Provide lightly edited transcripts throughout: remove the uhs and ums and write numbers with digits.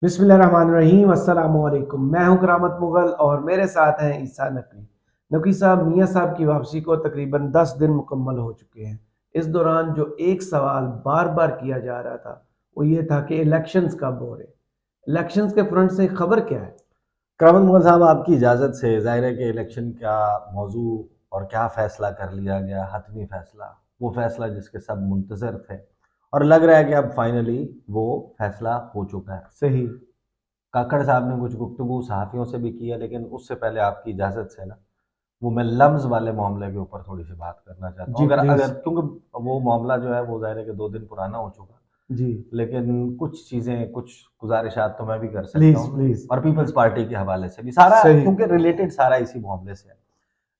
बिस्मिल्लाहिर्रहमानिर्रहीम अस्सलामुअलैकुम। मैं हूं करामत मुगल और मेरे साथ हैं ईसा नकवी। नकवी साहब, मियाँ साहब की वापसी को तकरीबन 10 दिन मुकम्मल हो चुके हैं। इस दौरान जो एक सवाल बार बार किया जा रहा था वो ये था कि इलेक्शंस कब हो रहे। इलेक्शंस के फ्रंट से खबर क्या है? करामत मोहन साहब, आपकी इजाज़त से ज़ाहिर है कि इलेक्शन का मौजू और क्या फ़ैसला कर लिया गया, हतमी फ़ैसला, वो फ़ैसला जिसके सब मुंतज़र थे, और लग रहा है कि अब फाइनली वो फ़ैसला हो चुका है। सही। काकड़ साहब ने कुछ गुफ्तगू सहाफ़ियों से भी किया, लेकिन उससे पहले आपकी इजाज़त से ना, वो मैं लम्ज़ वाले मामले के ऊपर थोड़ी सी बात करना चाहता हूँ। जी अगर अगर प्लीज। क्योंकि वो मामला जो है वो ज़ाहिर है कि 2 दिन पुराना हो चुका, जी लेकिन कुछ चीज़ें, कुछ गुजारिशात तो मैं भी कर सकता प्लीज हूँ, प्लीज। और पीपल्स पार्टी के हवाले से भी सारा, सही। क्योंकि रिलेटेड सारा इसी मामले से है।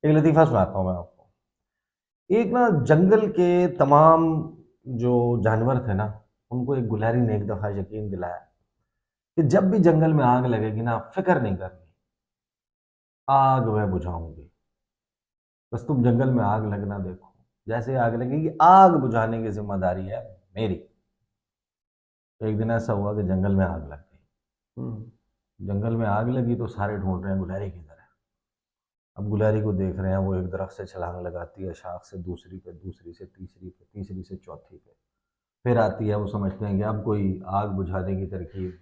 एक लतीफ़ा सुनाता हूँ मैं आपको। एक ना जंगल के तमाम जो जानवर थे ना, उनको एक गुलहरी ने एक दफ़ा यकीन दिलाया कि जब भी जंगल में आग लगेगी ना, फ़िक्र नहीं करनी, आग मैं बुझाऊँगी। बस तुम जंगल में आग लगना देखो। जैसे आग लगेगी, आग बुझाने की ज़िम्मेदारी है मेरी। तो एक दिन ऐसा हुआ कि जंगल में आग लग गई। हम्म। जंगल में आग लगी तो सारे ढूँढ रहे हैं गुलहरी किधर है। अब गुलहरी को देख रहे हैं, वो एक दरख्त से छलांग लगाती है, शाख से दूसरी पे, दूसरी से तीसरी पे, तीसरी से चौथी पे, फिर आती है। वो समझते हैं कि अब कोई आग बुझाने की तरकीब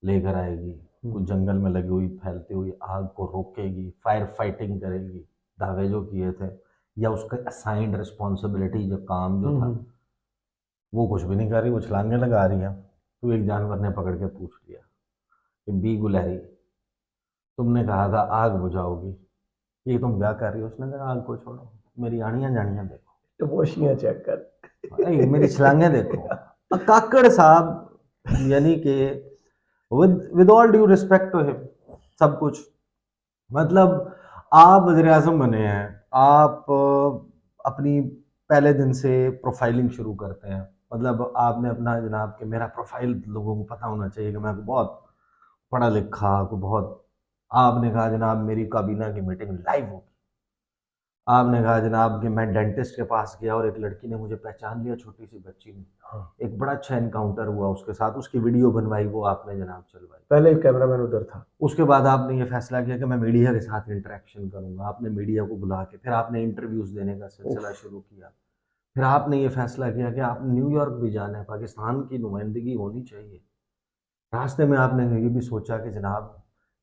लेकर आएगी, कुछ हम्म। जंगल में लगी हुई फैलती हुई आग को रोकेगी, फायर फाइटिंग करेगी। दावे जो किए थे, या उसका असाइंड रिस्पॉन्सिबिलिटी जो काम जो था, हम्म। वो कुछ भी नहीं कर रही, वो छलांगे लगा रही है। तो एक जानवर ने पकड़ के पूछ लिया कि बी गुलहरी, तुमने कहा था आग बुझाओगी, ये तुम क्या कर रही हो? उसने कहा आग को छोड़ो, मेरी आड़ियाँ जाड़ियाँ देखो, टपोशियां चेक कर। अरे मेरी छलांगे देखो। काकड़ साहब, यानी कि with all due respect to him, सब कुछ, मतलब आप वज़ीर आज़म बने हैं, आप अपनी पहले दिन से प्रोफाइलिंग शुरू करते हैं। मतलब आपने अपना जनाब कि मेरा प्रोफाइल लोगों को पता होना चाहिए कि मैं बहुत पढ़ा लिखा, को बहुत, आपने कहा जनाब मेरी काबीना की मीटिंग लाइव होगी। आपने कहा जनाब कि मैं डेंटिस्ट के पास गया और एक लड़की ने मुझे पहचान लिया, छोटी सी बच्ची ने। हाँ। एक बड़ा अच्छा एनकाउंटर हुआ उसके साथ, उसकी वीडियो बनवाई, वो आपने जनाब चलवाई। पहले एक कैमरामैन उधर था। उसके बाद आपने ये फैसला किया कि मैं मीडिया के साथ इंटरेक्शन करूंगा। आपने मीडिया को बुला के फिर आपने इंटरव्यूज़ देने का सिलसिला उफ। शुरू किया। फिर आपने ये फैसला किया कि आप न्यूयॉर्क भी जाना है, पाकिस्तान की नुमाइंदगी होनी चाहिए। रास्ते में आपने ये भी सोचा कि जनाब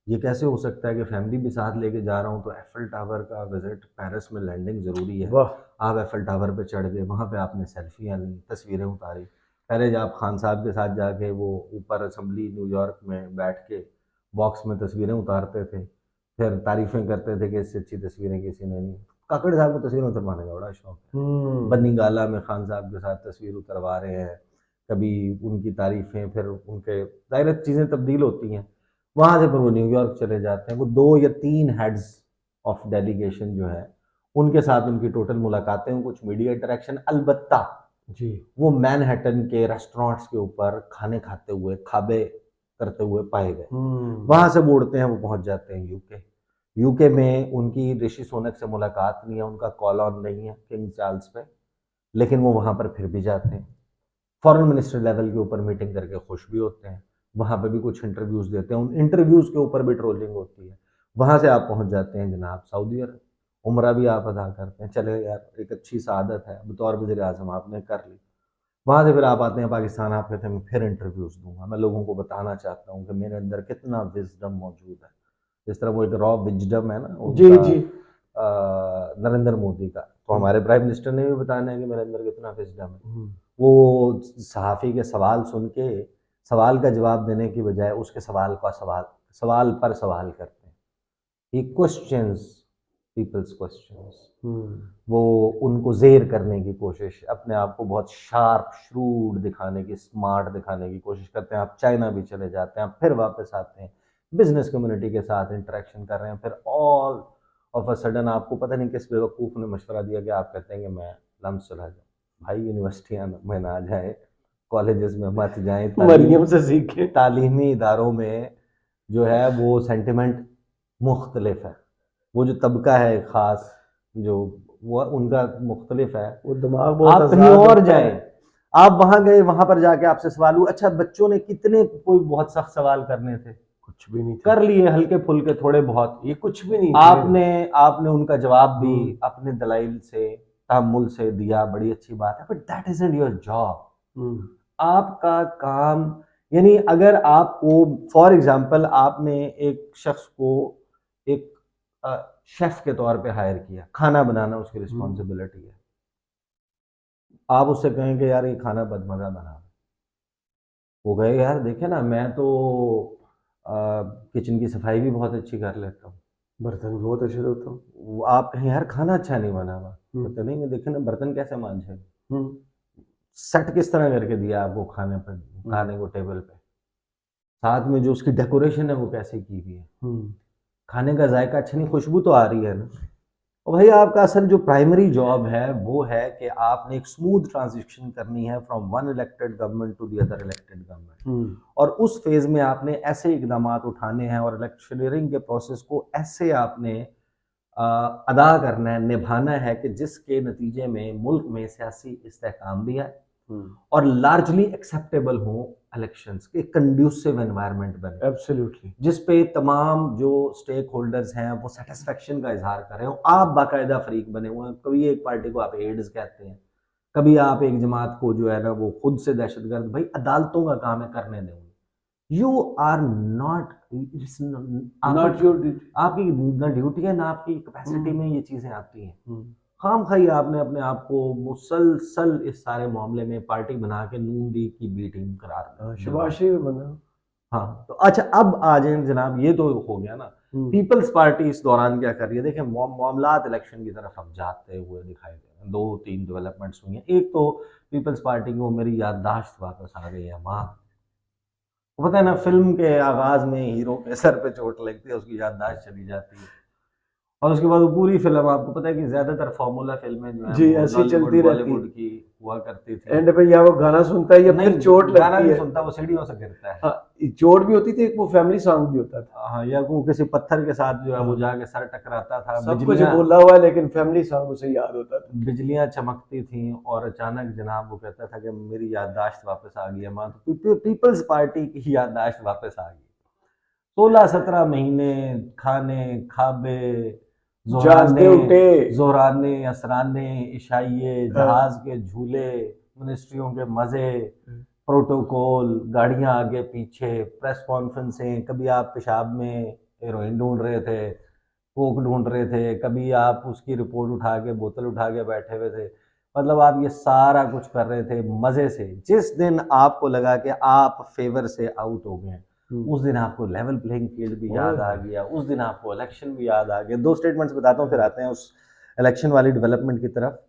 ये कैसे हो सकता है कि फैमिली भी साथ लेके जा रहा हूँ, तो एफिल टावर का विज़िट, पेरिस में लैंडिंग ज़रूरी है। वाह। आप एफिल टावर पे चढ़ गए, वहाँ पे आपने सेल्फियाँ ली, तस्वीरें उतारी। पहले जब आप खान साहब के साथ जाके वो ऊपर असम्बली न्यूयॉर्क में बैठ के बॉक्स में तस्वीरें उतारते थे, फिर तारीफ़ें करते थे कि इससे अच्छी तस्वीरें किसी ने नहीं। काकड़ साहब को तस्वीरें उतरवाने का बड़ा शौक है। हम्म। बन्नी गाला में खान साहब के साथ तस्वीर उतरवा रहे हैं, कभी उनकी तारीफ़ें, फिर उनके ज़ाहिर चीज़ें तब्दील होती हैं। वहाँ से फिर वो न्यूयॉर्क चले जाते हैं। वो 2 या 3 हेड्स ऑफ डेलीगेशन जो है, उनके साथ उनकी टोटल मुलाकातें, कुछ मीडिया इंटरेक्शन, अलबत्ता जी। वो मैनहट्टन के रेस्टोरेंट्स के ऊपर खाने खाते हुए, खाबे करते हुए पाए गए। हम्म। वहाँ से वो उड़ते हैं, वो पहुँच जाते हैं यूके। यूके में उनकी ऋषि सुनक से मुलाकात नहीं है, उनका कॉल ऑन नहीं है किंग चार्ल्स पे, लेकिन वो वहाँ पर फिर भी जाते हैं। फॉरेन मिनिस्टर लेवल के ऊपर मीटिंग करके खुश भी होते हैं, वहाँ पे भी कुछ इंटरव्यूज़ देते हैं, उन इंटरव्यूज़ के ऊपर भी ट्रोलिंग होती है। वहाँ से आप पहुँच जाते हैं जनाब सऊदी अरब, उम्रा भी आप अदा करते हैं, चले यार एक अच्छी सआदत है, बतौर वज़ीर आज़म आपने कर ली। वहाँ से फिर आप आते हैं पाकिस्तान, आप कहते हैं मैं फिर इंटरव्यूज़ दूंगा, मैं लोगों को बताना चाहता हूँ कि मेरे अंदर कितना विजडम मौजूद है। जिस तरह वो एक रॉ विजडम है ना जी उनका, जी। नरेंद्र मोदी का, तो हम्म। हमारे प्राइम मिनिस्टर ने भी बताना है कि मेरे अंदर कितना विजडम है। हम्म। वो सहाफ़ी के सवाल सुन के सवाल का जवाब देने की बजाय उसके सवाल का सवाल, सवाल पर सवाल करते हैं। ही क्वेश्चंस पीपल्स क्वेश्चंस। हम्म। वो उनको ज़ेर करने की कोशिश, अपने आप को बहुत शार्प, श्रूड दिखाने की, स्मार्ट दिखाने की कोशिश करते हैं। आप चाइना भी चले जाते हैं, आप फिर वापस आते हैं, बिज़नेस कम्युनिटी के साथ इंटरेक्शन कर रहे हैं, फिर ऑल ऑफ अ सडन आपको पता नहीं किस बेवकूफ़ ने मशवरा दिया कि आप कहते हैं कि मैं लम्स चला जाऊँ। भाई यूनिवर्सिटियाँ में ना जाएँ, कॉलेजेस में मत जाएँ, मरियम से सीखे। तालीमी इदारों में जो है वो सेंटिमेंट मुख्तलिफ है। वो जो तबका है ख़ास, जो वो उनका मुख्तलिफ है। वो दिमाग बहुत आप कहीं आजाद और होता जाएँ, है। आप वहां गए, वहां पर जाके आपसे सवाल हुआ, अच्छा बच्चों ने कितने कोई बहुत सख्त सवाल करने थे, कुछ भी नहीं था, कर लिए हल्के फुल्के थोड़े बहुत, ये कुछ भी नहीं थे। आपने आपने उनका जवाब भी हम्म, अपने दलाइल से, तहम्मुल से दिया, बड़ी अच्छी बात है, but that isn't your job. Hmm, आपका काम, यानी अगर आपको फॉर एग्जांपल आपने एक शख्स को एक शेफ के तौर पे हायर किया, खाना बनाना उसकी रिस्पॉन्सिबिलिटी है, आप उससे कहेंगे यार ये खाना बदमजा बना, वो कहे यार देखे ना मैं तो किचन की सफाई भी बहुत अच्छी कर लेता हूँ, बर्तन भी बहुत अच्छे धोता हूँ। आप कहें यार खाना अच्छा नहीं बना हुआ, हम्म, तो नहीं देखे ना बर्तन कैसे मांझे, हम्म, सेट किस तरह करके दिया आपको खाने पर, खाने को टेबल पे, साथ में जो उसकी डेकोरेशन है वो कैसे की हुई है, हम्म, खाने का जायका अच्छा नहीं, खुशबू तो आ रही है ना। और भाई आपका असल जो प्राइमरी जॉब है वो है कि आपने एक स्मूथ ट्रांजिशन करनी है from one elected government to the other elected government, hmm, और उस फेज में आपने ऐसे इकदाम उठाने हैं और इलेक्शनियरिंग के प्रोसेस को ऐसे आपने अदा करना है, निभाना है कि जिसके नतीजे में मुल्क में सियासी इस्तेहकाम भी आए और लार्जली एक्सेप्टेबल हो इलेक्शंस के, कंड्यूसिव एनवायरनमेंट बने एब्सोल्युटली। जिस पे तमाम जो स्टेक होल्डर्स हैं वो सेटिस्फेक्शन का इजहार कर रहे हो, आप बाकायदा फरीक बने हुए हैं, कभी एक पार्टी को आप एड्स कहते हैं, कभी आप एक जमात को जो है ना वो खुद से दहशतगर्द, भाई अदालतों का काम है करने दें, you are not, not your duty. आपकी ना ड्यूटी है ना आपकी कैपेसिटी में ये चीजें आती हैं, हम्म, खाम खाई आपने अपने आप को मुसलसल इस सारे मामले में पार्टी बना के नून लीग की बी टीम करार दिलवा, शबाज शरीफ बना। हाँ तो अच्छा अब आ जाए जनाब, ये तो हो गया ना, पीपल्स पार्टी इस दौरान क्या कर रही है, देखें मामलात इलेक्शन की तरफ अब जाते हुए दिखाई दे रहे हैं, दो तीन डेवलपमेंट्स हुई हैं, एक तो पीपल्स पार्टी को मेरी याददाश्त वापस आ गई है माँ, पता है ना फिल्म के आगाज में हीरो के सर पे चोट लगती है, उसकी याददाश्त चली जाती है, और उसके बाद वो पूरी फिल्म, आपको पता है कि ज्यादातर फार्मूला फिल्में जो है जी, वो ऐसी लॉलीवुड चलती रहती है। बॉलीवुड की हुआ करती थी, एंड पे या वो गाना सुनता है या फिर चोट नहीं गाना लगती नहीं है। सुनता, वो सीढ़ियों से गिरता है, हाँ, चोट भी होती थी, एक वो फैमिली सॉन्ग भी होता था। हाँ, या वो किसी पत्थर के साथ जो है वो हाँ, जाके सर टकराता था, सब कुछ बोला हुआ है लेकिन फैमिली सॉन्ग उसे याद होता था। बिजलियां चमकती थी और अचानक जनाब वो कहता था कि मेरी याददाश्त वापस आ गई है माँ, तो पीपल्स पार्टी की याददाश्त वापस आ गई, 16-17 महीने खाने खाबे, जागते जोहराने उठे। जोहराने असराने इशाइये, हाँ, जहाज के झूले, मिनिस्ट्रियों के मजे, प्रोटोकॉल, गाड़ियां आगे पीछे, प्रेस कॉन्फ्रेंसें, कभी आप पेशाब में हेरोइन ढूंढ रहे थे, कोक ढूंढ रहे थे, कभी आप उसकी रिपोर्ट उठा के बोतल उठा के बैठे हुए थे, मतलब आप ये सारा कुछ कर रहे थे मजे से, जिस दिन आपको लगा कि आप फेवर से आउट हो गए उस दिन आपको लेवल प्लेइंग फील्ड भी याद आ गया, उस दिन आपको इलेक्शन भी याद आ गया। दो स्टेटमेंट्स बताता हूँ फिर आते हैं उस इलेक्शन वाली डेवलपमेंट की तरफ।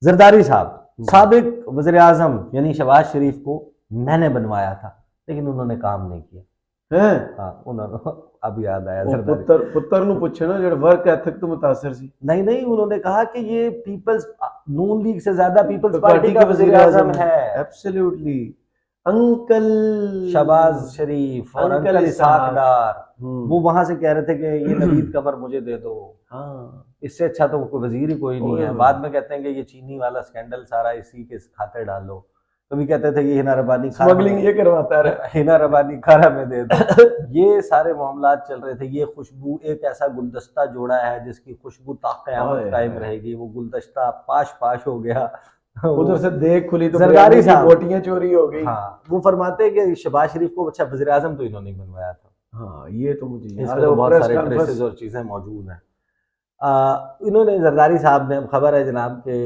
जरदारी साहब साबिक वजीर आजम यानी शहबाज शरीफ को मैंने बनवाया था लेकिन उन्होंने काम नहीं किया, हैं। हाँ उन्होंने अब याद आया ਉਹ जरदारी, ਪੁੱਤਰ ਨੂੰ ਪੁੱਛੇ ਨਾ ਜਿਹੜਾ ਵਰਕ ਐਥਿਕ ਤੋਂ ਮੁਤਾਸਰ ਸੀ। नहीं नहीं उन्होंने कहा कि ये पीपल्स नून लीग से ज्यादा पीपल्स तो पार्टी का वजीर आजम है, एब्सोल्युटली। अंकल शहबाज शरीफ और अंकल अंकल इसाक इसाक। डार, वो वहां से कह रहे थे कि ये नवीद कमर मुझे दे दो, हाँ, इससे अच्छा तो कोई वजीर ही कोई नहीं ओए है, होए। बाद में कहते हैं कि ये चीनी वाला स्कैंडल सारा इसी के खाते डालो, कभी कहते थे कि हिना रबानी खारा स्मगलिंग ये करवाता रहा। हिना रबानी खारा में दे दो, ये सारे मामलात चल रहे थे। ये खुशबू एक ऐसा गुलदस्ता जोड़ा है जिसकी खुशबू ता कयामत ओए कायम होए। रहेगी, वो गुलदस्ता पाश पाश हो गया उधर से देख खुली तो जरदारी बिरयानी की साहब, बोटियां चोरी हो गई। हाँ वो फरमाते हैं कि शहबाज शरीफ को अच्छा वजीर आजम तो इन्होंने बनवाया था, हाँ, ये तो मुझे याद इसमें है, तो वो बहुत प्रेस सारे ट्रेसेस कॉन्फ्रेंस। और चीजें मौजूद हैं। इन्होंने जरदारी साहब ने, अब खबर है जनाब के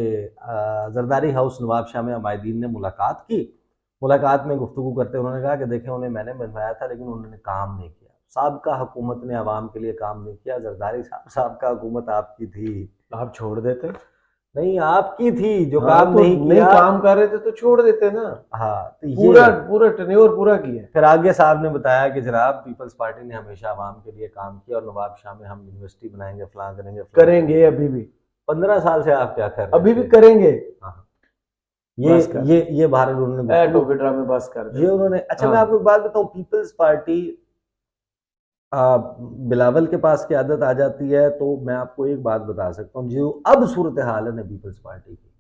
जरदारी हाउस नवाबशाह में अमायदीन ने मुलाकात की, मुलाकात में गुफ्तगू करते उन्होंने कहा कि देखें उन्हें मैंने बनवाया था लेकिन उन्होंने काम नहीं किया, साबका हुकूमत ने आवाम के लिए काम नहीं किया, जरदारी साहब साबका हुकूमत आपकी थी, आप छोड़ देते। नहीं आपकी थी जो हाँ, काम तो नहीं नहीं किया, काम कर रहे थे तो छोड़ देते ना। हाँ तो पूरा ये पूरा टेन्योर पूरा किया। फिर आगे साहब ने बताया कि जनाब पीपल्स पार्टी ने हमेशा आवाम के लिए काम किया और नवाब शाह में हम यूनिवर्सिटी बनाएंगे, फलां करेंगे, करेंगे अभी भी। 15 साल से आप क्या कर रहे अभी भी थे? करेंगे। हाँ, बस कर। ये भारत उन्होंने ए टोके ड्रामे बस कर दे। ये उन्होंने, अच्छा मैं हाँ, आपको एक बात बताऊं, पीपल्स पार्टी बिलावल के पास की आदत आ जाती है तो मैं आपको एक बात बता सकता हूँ, जो अब सूरत हाल है ना पीपल्स पार्टी की,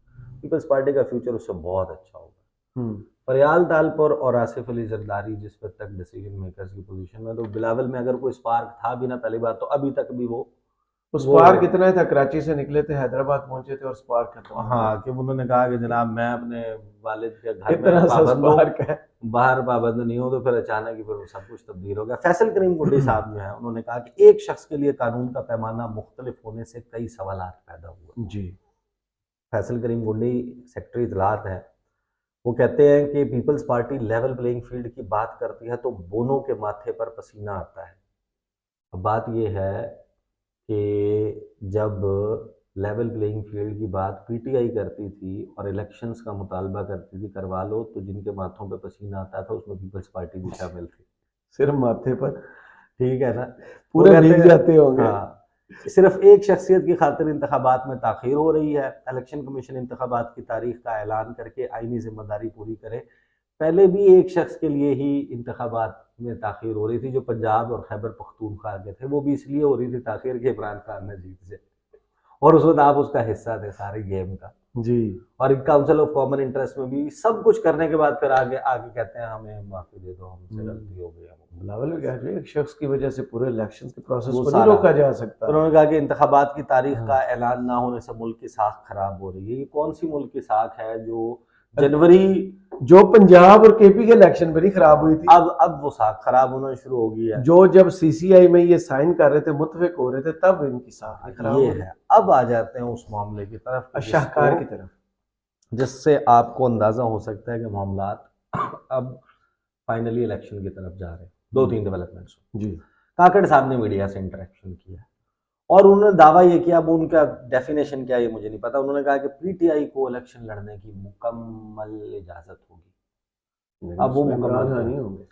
पीपल्स पार्टी का फ्यूचर उससे बहुत अच्छा होगा, फरियाल तालपुर और आसिफ अली जरदारी जिस वक्त तक डिसीजन मेकर्स की पोजीशन में, तो बिलावल में अगर कोई स्पार्क था भी ना, पहली बात तो अभी तक भी वो स्पार्क कितना था, कराची से निकले थे, हैदराबाद पहुंचे थे और स्पार्क खत्म हो गया। हाँ, कि उन्होंने कहा कि जनाब मैं अपने वालिद के घर इतना में सा पाबंद हूँ, स्पार्क है। बाहर पाबंद नहीं हो, तो फिर अचानक ही फिर वो सब कुछ तब्दील हो गया। फैसल करीम गुड्डी साहब जो है, उन्होंने कहा कि एक शख्स के लिए कानून का पैमाना मुख्तलिफ होने से कई सवालात पैदा हुए। जी। फैसल करीम गुड्डी सेक्रेटरी इतलात है, वो कहते हैं कि Peoples Party level playing field की बात करती है तो बोनों के माथे पर पसीना आता है। अब बात यह है कि जब लेवल प्लेइंग फील्ड की बात पीटीआई करती थी और इलेक्शंस का मुतालबा करती थी करवा लो, तो जिनके माथों पे पसीना आता था उसमें पीपल्स पार्टी भी शामिल थी। सिर्फ माथे पर, ठीक है ना, पूरे भीग जाते होंगे। हाँ, सिर्फ एक शख्सियत की खातिर इंतखाबात में ताखीर हो रही है। इलेक्शन कमीशन इंतखाबात की तारीख का ऐलान करके आईनी जिम्मेदारी पूरी करे। पहले भी एक शख्स के लिए ही इंतखाबात में ताखीर हो रही थी, जो पंजाब और खैबर पख्तूनख्वा के थे। वो भी इसलिए हो रही थी ताखीर के इमरान खान ने जीत से, और उस वक्त आप उसका हिस्सा थे सारे गेम का जी। और काउंसिल ऑफ कॉमन इंटरेस्ट में भी सब कुछ करने के बाद फिर आगे आगे कहते हैं हमें माफी दे दो, हमसे गलती हो गई। बिलावल भी कह रहे हैं, एक शख्स की वजह से पूरे इलेक्शन के प्रोसेस वो को नहीं सारा रोका जा सकता। उन्होंने कहा कि इंतखाबात की तारीख हाँ। का ऐलान ना होने से मुल्क की साख खराब हो रही है। ये कौन सी मुल्क की साख है जो जनवरी, जो पंजाब और केपी के इलेक्शन पर ही खराब हुई थी, अब वो साख खराब होना शुरू हो गई है। जो जब सीसीआई में ये साइन कर रहे थे, मुतफिक हो रहे थे, तब इनकी साख खराब ये हो गई। है। अब आ जाते हैं उस मामले की तरफ, शाहकार की तरफ, जिससे आपको अंदाजा हो सकता है कि मामलात अब फाइनली इलेक्शन की तरफ जा रहे हैं। दो तीन डेवलपमेंट्स जी। काकड़ साहब ने मीडिया से इंटरेक्शन किया और उन्होंने दावा ये किया, अब उनका डेफिनेशन क्या है ये मुझे नहीं पता। उन्होंने कहा कि पीटीआई को इलेक्शन लड़ने की मुकम्मल इजाजत होगी। अब वो मुकम्मल नहीं होंगे।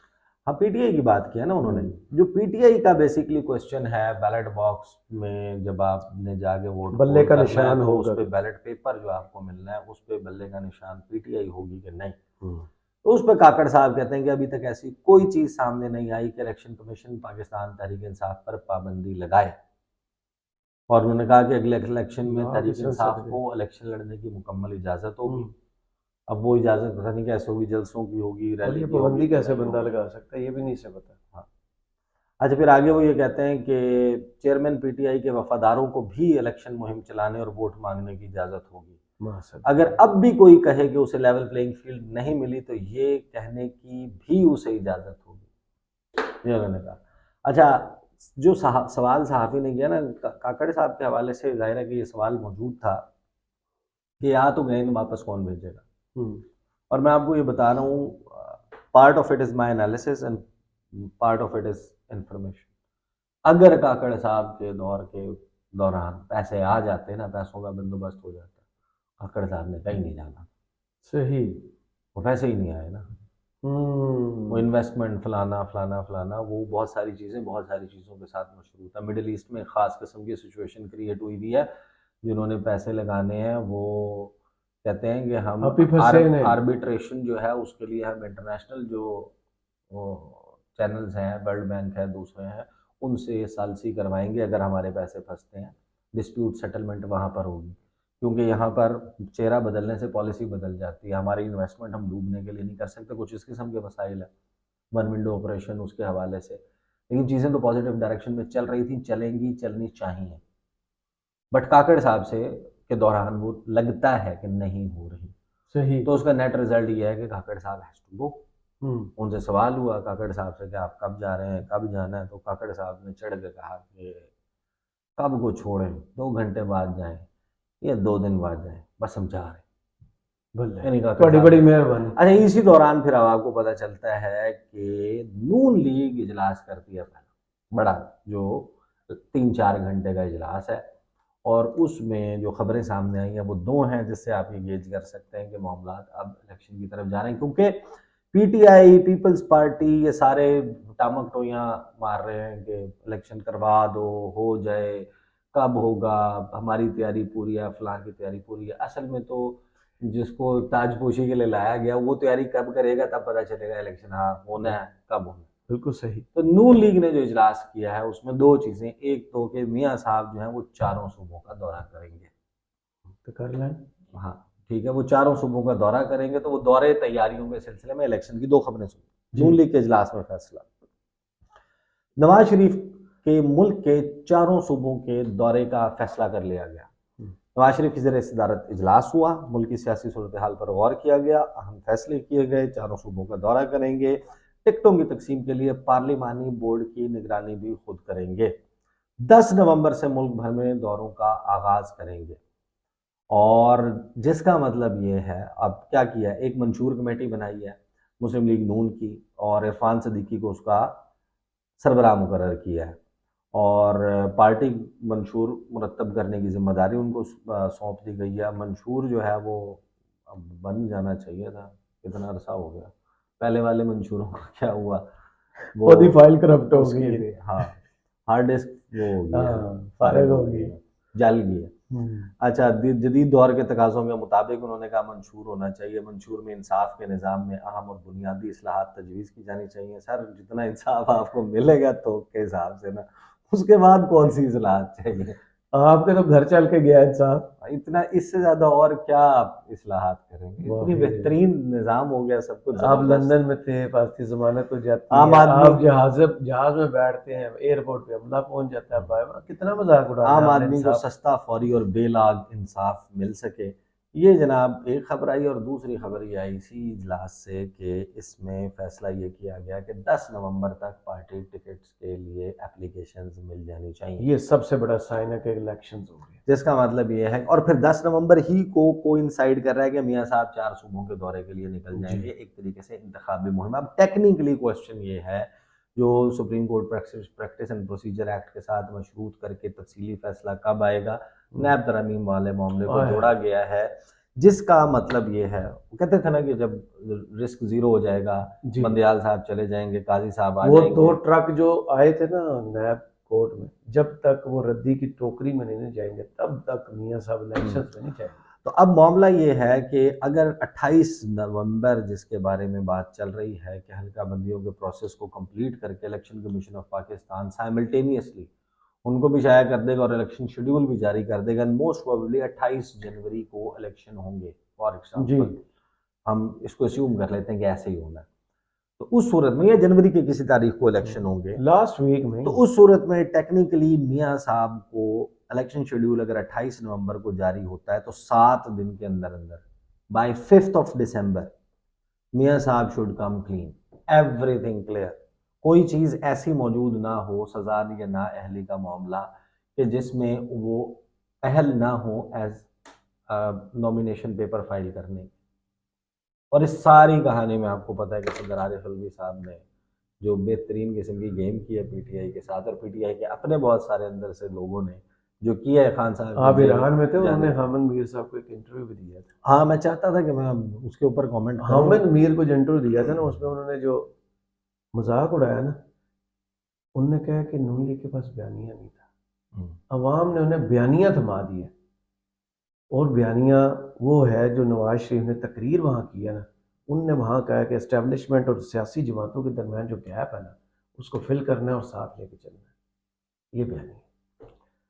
हाँ, पीटीआई की बात किया ना उन्होंने। जो पीटीआई का बेसिकली क्वेश्चन है, बैलेट बॉक्स में जब आपने जाके वोट बल्ले का निशान तो होगा, उस पे बैलेट पेपर जो आपको मिलना है उस पे बल्ले का निशान पीटीआई होगी कि नहीं। तो उस पर काकड़ साहब कहते हैं कि अभी तक ऐसी कोई चीज सामने नहीं आई कि इलेक्शन कमीशन पाकिस्तान तहरीक इंसाफ पर पाबंदी लगाए। और उन्होंने कहा कि अगले इलेक्शन में तहरीक इंसाफ को इलेक्शन लड़ने की मुकम्मल इजाजत होगी। अब वो इजाजत पता नहीं कैसे होगी, जलसों की होगी, रैली की पाबंदी कैसे बंदा लगा सकता है, ये भी नहीं से पता। हाँ। अच्छा, फिर आगे वो ये कहते हैं कि चेयरमैन पीटीआई के वफादारों को भी इलेक्शन मुहिम चलाने और वोट मांगने की इजाजत होगी। अगर अब भी कोई कहे कि उसे लेवल प्लेइंग फील्ड नहीं मिली तो ये कहने की भी उसे इजाजत होगी, ये उन्होंने कहा। अच्छा, जो सवाल सहाफ़ी ने किया ना काकड़ साहब के हवाले से, जाहिर है कि ये सवाल मौजूद था कि आ तो गए, वापस कौन भेजेगा। और मैं आपको ये बता रहा हूँ, part of it is my analysis and part of it is information. अगर काकड़ साहब के दौर के दौरान पैसे आ जाते ना, पैसों का बंदोबस्त हो जाता, काकड़ साहब ने कहीं नहीं जाना। सही, वो पैसे ही नहीं आए ना। वो इन्वेस्टमेंट फलाना फलाना फलाना, वो बहुत सारी चीज़ों के साथ मशरूर था। मिडिल ईस्ट में ख़ास किस्म की सिचुएशन क्रिएट हुई भी है। जिन्होंने पैसे लगाने हैं वो कहते हैं कि हम आर्बिट्रेशन जो है उसके लिए हम इंटरनेशनल जो चैनल्स हैं, वर्ल्ड बैंक है, दूसरे हैं, उनसे सालसी करवाएंगे अगर हमारे पैसे फंसते हैं। डिस्प्यूट सेटलमेंट वहाँ पर होगी, क्योंकि यहाँ पर चेहरा बदलने से पॉलिसी बदल जाती है। हमारी इन्वेस्टमेंट हम डूबने के लिए नहीं कर सकते, कुछ इस किस्म के मसाइल है, वन विंडो ऑपरेशन उसके हवाले से। लेकिन चीज़ें तो पॉजिटिव डायरेक्शन में चल रही थी, चलेंगी, चलनी चाहिए। बट काकड़ साहब से के दौरान वो लगता है कि नहीं हो रही। सही। तो उसका नेट रिजल्ट ये है कि काकड़ साहब हैज टू गो। उनसे सवाल हुआ काकड़ साहब से कि आप कब जा रहे हैं, कब जाना है, तो काकड़ साहब ने चढ़ के कहा कि कब को छोड़ें, 2 घंटे बाद जाएं या 2 दिन बाद जाएं, बस हम जा रहे हैं। बड़ी बड़ी मेहरबानी। अच्छा, इसी दौरान फिर अब आपको पता चलता है कि नून लीग इजलास करती है पहला बड़ा, जो 3-4 घंटे का इजलास है, और उसमें जो खबरें सामने आई हैं वो 2 हैं, जिससे आप ये गेज कर सकते हैं कि मामलात अब इलेक्शन की तरफ जा रहे हैं। क्योंकि पीटीआई, पीपल्स पार्टी, ये सारे टामक टोइयाँ मार रहे हैं कि इलेक्शन करवा दो, हो जाए, कब होगा, हमारी तैयारी पूरी है, फलां की तैयारी पूरी है। असल में तो जिसको ताजपोशी के लिए लाया गया वो तैयारी कब करेगा तब पता चलेगा इलेक्शन हाँ होना है, कब होना है। बिल्कुल सही। तो नून लीग ने जो इजलास किया है उसमें 2 चीज़ें, एक तो कि मियाँ साहब जो हैं वो 4 सूबों का दौरा करेंगे, तो कर लें। हाँ, ठीक है, वो चारों सूबों का दौरा करेंगे, तो वो दौरे तैयारियों के सिलसिले में इलेक्शन की 2 खबरें सुनी। नून लीग के इजलास में फैसला, नवाज शरीफ के मुल्क के चारों सूबों के दौरे का फैसला कर लिया गया। नवाज शरीफ की ज़ेर सदारत इजलास हुआ, मुल्क की सियासी सूरत हाल पर गौर किया गया, अहम फैसले किए गए, चारों सूबों का दौरा करेंगे, टिकटों की तकसीम के लिए पार्लिमानी बोर्ड की निगरानी भी खुद करेंगे। 10 नवंबर से मुल्क भर में दौरों का आगाज करेंगे, और जिसका मतलब ये है, अब क्या किया, एक मंशूर कमेटी बनाई है मुस्लिम लीग नून की, और इरफान सदीकी को उसका सरबराह मुकर्रर किया है, और पार्टी मंशूर मुरतब करने की जिम्मेदारी उनको सौंप दी गई है। मंशूर जो है वो अब बन जाना चाहिए था, इतना अरसा हो गया, पहले वाले मंशूरों का क्या हुआ, वो खुद ही फाइल करप्ट हो उसके गई है। भी, हाँ, हार्ड डिस्क वो हो गया, हाँ, फारग हो गई। जल गई है। अच्छा, जदीद दौर के तकाज़ों के मुताबिक उन्होंने कहा मंशूर होना चाहिए, मंशूर में इंसाफ के निज़ाम में अहम और बुनियादी इस्लाहात तजवीज़ की जानी चाहिए। सर, जितना इंसाफ आपको मिलेगा तो के हिसाब से ना, उसके बाद कौन सी इस्लाहात चाहिए? आपके तो घर चल के गया इंसाफ। इतना, इससे ज़्यादा और क्या आप इस्लाहात करेंगे? इतनी बेहतरीन निज़ाम हो गया, सब कुछ आप ज़बरदस्त। लंदन में थे, पाकिस्तानी जमानत हो जाती आम है, आदमी आप जहाज में बैठते हैं, एयरपोर्ट पे हमला पहुंच जाता है, भाई वहाँ कितना मजाक उड़ाते आम हैं आपने आदमी को इंसाफ। सस्ता, फौरी और बेलाग इंसाफ मिल सके, ये जनाब एक खबर आई। और दूसरी खबर ये आई इसी इजलास से कि इसमें फैसला ये किया गया कि 10 नवंबर तक पार्टी टिकट्स के लिए एप्लीकेशंस मिल जानी चाहिए। ये सबसे बड़ा साइन है कि इलेक्शंस हो गए, जिसका मतलब ये है, और फिर 10 नवंबर ही को कोइंसाइड कर रहा है कि मियाँ साहब 4 सूबों के दौरे के लिए निकल जाएंगे, एक तरीके से इंतखाबी मुहिम। अब टेक्निकली क्वेश्चन ये है, जो supreme court practice and procedure act के साथ मशरूत करके तफसीली फैसला कब आएगा, नैब तरमीम वाले मामले को जोड़ा गया है, जिसका मतलब ये है, वो कहते थे ना कि जब रिस्क जीरो हो जाएगा, बंदयाल साहब चले जाएंगे, काजी साहब आ वो जाएंगे। 2 ट्रक जो आए थे ना नैब कोर्ट में, जब तक वो रद्दी की टोकरी में नहीं जाएंगे तब तक मियाँ साहब इलेक्शन में नहीं जाएंगे। तो अब मामला ये है कि अगर 28 नवंबर, जिसके बारे में बात चल रही है कि हल्का बंदियों के प्रोसेस को कंप्लीट करके election commission of Pakistan simultaneously उनको भी शाया कर देगा और इलेक्शन शेड्यूल भी जारी कर देगा, मोस्ट प्रोबेबली 28 जनवरी को इलेक्शन होंगे फॉर एग्जाम्पल, हम इसको अस्यूम कर लेते हैं कि ऐसे ही होना है। तो उस सूरत में, या जनवरी की किसी तारीख को इलेक्शन होंगे लास्ट वीक में, तो उस सूरत में टेक्निकली मियाँ साहब को इलेक्शन शेड्यूल अगर 28 नवंबर को जारी होता है तो 7 दिन के अंदर अंदर, बाय 5th ऑफ दिसंबर, मियाँ साहब should come clean, everything clear, कोई चीज़ ऐसी मौजूद ना हो, सजा या ना अहली का मामला, कि जिसमें वो अहल ना हो एज नॉमिनेशन पेपर फाइल करने। और इस सारी कहानी में आपको पता है कि सदर आरिफ अलवी साहब ने जो बेहतरीन किस्म की गेम की है पीटीआई के साथ, और पीटीआई के अपने बहुत सारे अंदर से लोगों ने जो किया है, खान साहब आप ईरान में थे, उन्होंने हामिद मीर साहब को एक इंटरव्यू भी दिया था। हाँ, मैं चाहता था कि मैं उसके ऊपर कमेंट करूं। हामिद मीर को जो इंटरव्यू दिया था ना, उसमें उन्होंने जो मजाक उड़ाया ना, उन्होंने कहा कि नून लीग के पास बयानिया नहीं था, अवाम ने उन्हें बयानिया थमा दिया, और बयानिया वो है जो नवाज शरीफ ने तकरीर वहाँ किया ना, उनने वहाँ कहा कि एस्टेब्लिशमेंट और सियासी जमातों के दरमियान जो गैप है ना, उसको फिल करना है और साथ लेके चलना है, ये बयानिया।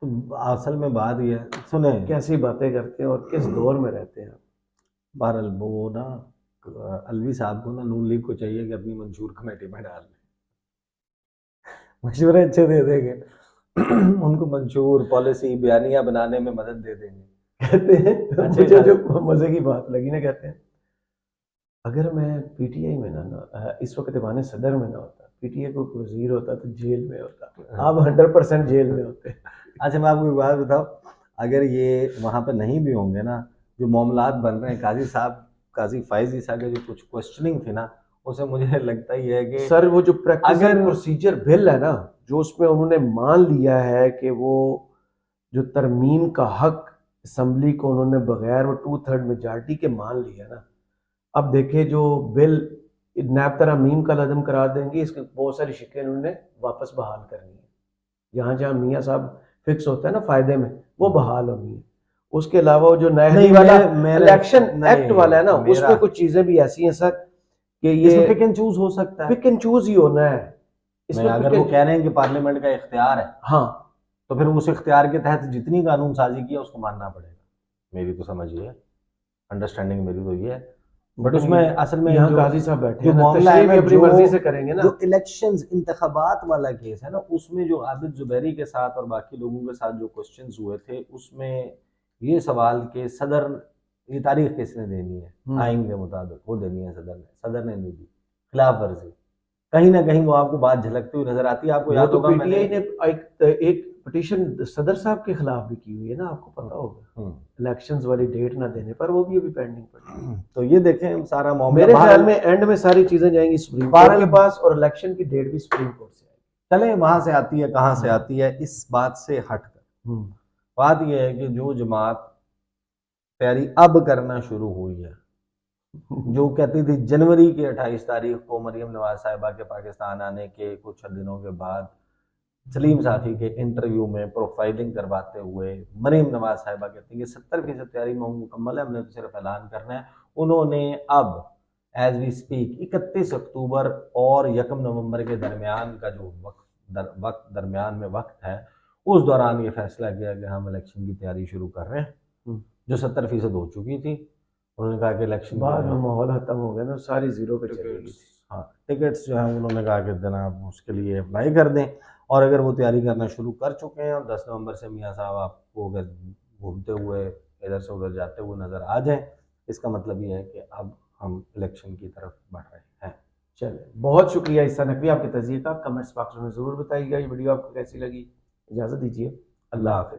तो असल में बात ये है, सुने कैसी बातें करते हैं और किस दौर में रहते हैं। बहरहाल वो ना, अलवी साहब को ना नून लीग को चाहिए कि अपनी मंशूर कमेटी में डाल लें, मशवरे अच्छे दे देंगे उनको मंशूर पॉलिसी बयानिया बनाने में मदद दे देंगे। कहते हैं, मुझे जो मजे की बात लगी ना, कहते हैं अगर मैं पीटीआई में ना इस वक्त ईवान सदर में ना होता, पीटीआई को वजीर होता तो जेल में होता, आप 100% जेल में होते। अच्छा, मैं आपको एक बात बताऊं, अगर ये वहां पर नहीं भी होंगे ना, जो मामलात बन रहे हैं, काजी साहब, काजी फायजी साहब की जो कुछ क्वेश्चनिंग थी ना, उसे मुझे लगता ही है कि सर वो जो प्रैक्टिस एंड प्रोसीजर बिल है ना, जो उसमें उन्होंने मान लिया है कि वो जो तरमीम का हक असम्बली को उन्होंने बगैर वो 2/3 मेजॉरिटी के मान लिया ना, अब देखिए जो बिल नैब तरमीम का लदम करार देंगे, इसकी बहुत सारी शिकें उन्होंने वापस बहाल करनी है, जहाँ जहाँ मियाँ साहब फिक्स होता है ना फायदे में, वो बहाल होनी है। उसके अलावा जो नया वाला इलेक्शन एक्ट वाला है ना, उसमें कुछ चीजें भी ऐसी हैं सर कि ये पिक एंड चूज हो सकता है, पिक एंड चूज ही होना है इसमें। अगर वो कह रहे हैं कि पार्लियामेंट का इख्तियार है, हाँ, तो फिर उस इख्तियार के तहत जितनी कानून साजी की है उसको मानना पड़ेगा, मेरी तो समझ ये है। अंडरस्टैंडिंग मेरी तो ये है। बट लेकिन उसमें असल में यहाँ जो काजी साहब बैठे जो हैं ना, मामला है तशरीह ना, भी अपनी मर्जी से करेंगे ना। जो इलेक्शंस इंतखाबात वाला केस है ना, उसमें जो आबिद जुबैरी के साथ और बाकी लोगों के साथ जो क्वेश्चंस हुए थे, उसमें ये सवाल के सदर, ये तारीख किसने देनी है, आइन के मुताबिक वो देनी है सदर ने नहीं दी, खिलाफ वर्जी। कहीं ना कहीं वो आपको बात झलकती हुई नजर आती है। आपको वो याद तो होगा पीटीआई मैंने ने एक पिटीशन सदर साहब के खिलाफ भी की हुई है ना, आपको पता होगा, इलेक्शंस वाली डेट ना देने पर, वो भी अभी पेंडिंग पड़ी है। तो ये देखें सारा मामला मेरे ख्याल में एंड में सारी चीजें जाएंगी सुप्रीम कोर्ट के पास और इलेक्शन की डेट भी सुप्रीम कोर्ट से आएगी। चले वहां से आती है कहाँ से आती है, इस बात से हटकर बात यह है कि जो जमात तैयारी अब करना शुरू हुई है, जो कहती थी जनवरी की 28 तारीख को मरियम नवाज साहिबा के पाकिस्तान आने के कुछ दिनों के बाद सलीम साफी के इंटरव्यू में प्रोफाइलिंग करवाते हुए मरियम नवाज साहिबा कहती हैं कि 70% तैयारी मुकम्मल है, हमने तो सिर्फ ऐलान करना है। उन्होंने अब एज वी स्पीक 31 अक्टूबर और 1 नवंबर के दरमियान का जो दरमियान में वक्त है, उस दौरान ये फैसला किया कि हम इलेक्शन की तैयारी शुरू कर रहे हैं, जो 70% हो चुकी थी। उन्होंने कहा कि इलेक्शन बाद में माहौल खत्म हो गया ना, सारी जीरो पे चली गई। हाँ, टिकट्स जो है उन्होंने कहा कि जनाब उसके लिए अप्लाई कर दें, और अगर वो तैयारी करना शुरू कर चुके हैं और 10 नवंबर से मियाँ साहब आपको अगर घूमते हुए इधर से उधर जाते हुए नज़र आ जाएं, इसका मतलब ये है कि अब हम इलेक्शन की तरफ बढ़ रहे हैं। चलिए, बहुत शुक्रिया ईसा नकवी, आपके तज़िये का कमेंट्स बॉक्स में ज़रूर बताइएगा। ये वीडियो आपको कैसी लगी। इजाज़त दीजिए, अल्लाह हाफ़िज़।